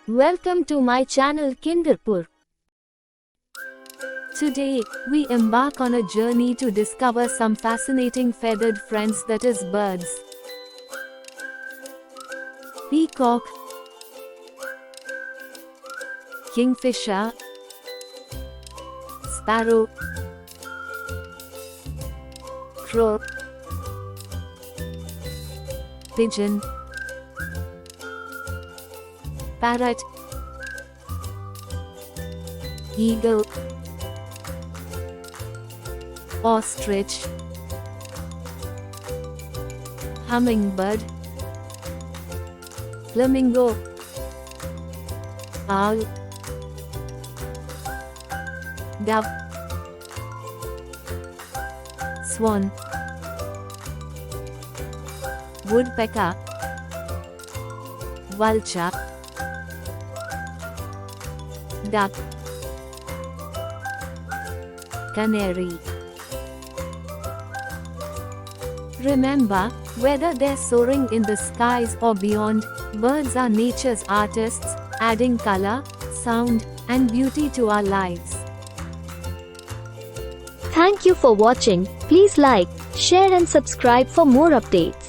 Welcome to my channel Kinderpur. Today, we embark on a journey to discover some fascinating feathered friends, that is birds. Peacock, Kingfisher, Sparrow, Crow, Pigeon, Parrot, Eagle, Ostrich, Hummingbird, Flamingo, Owl, Dove, Swan, Woodpecker, Vulture, Duck, Canary. Remember, whether they're soaring in the skies or beyond, birds are nature's artists, adding color, sound, and beauty to our lives. Thank you for watching. Please like, share and subscribe for more updates.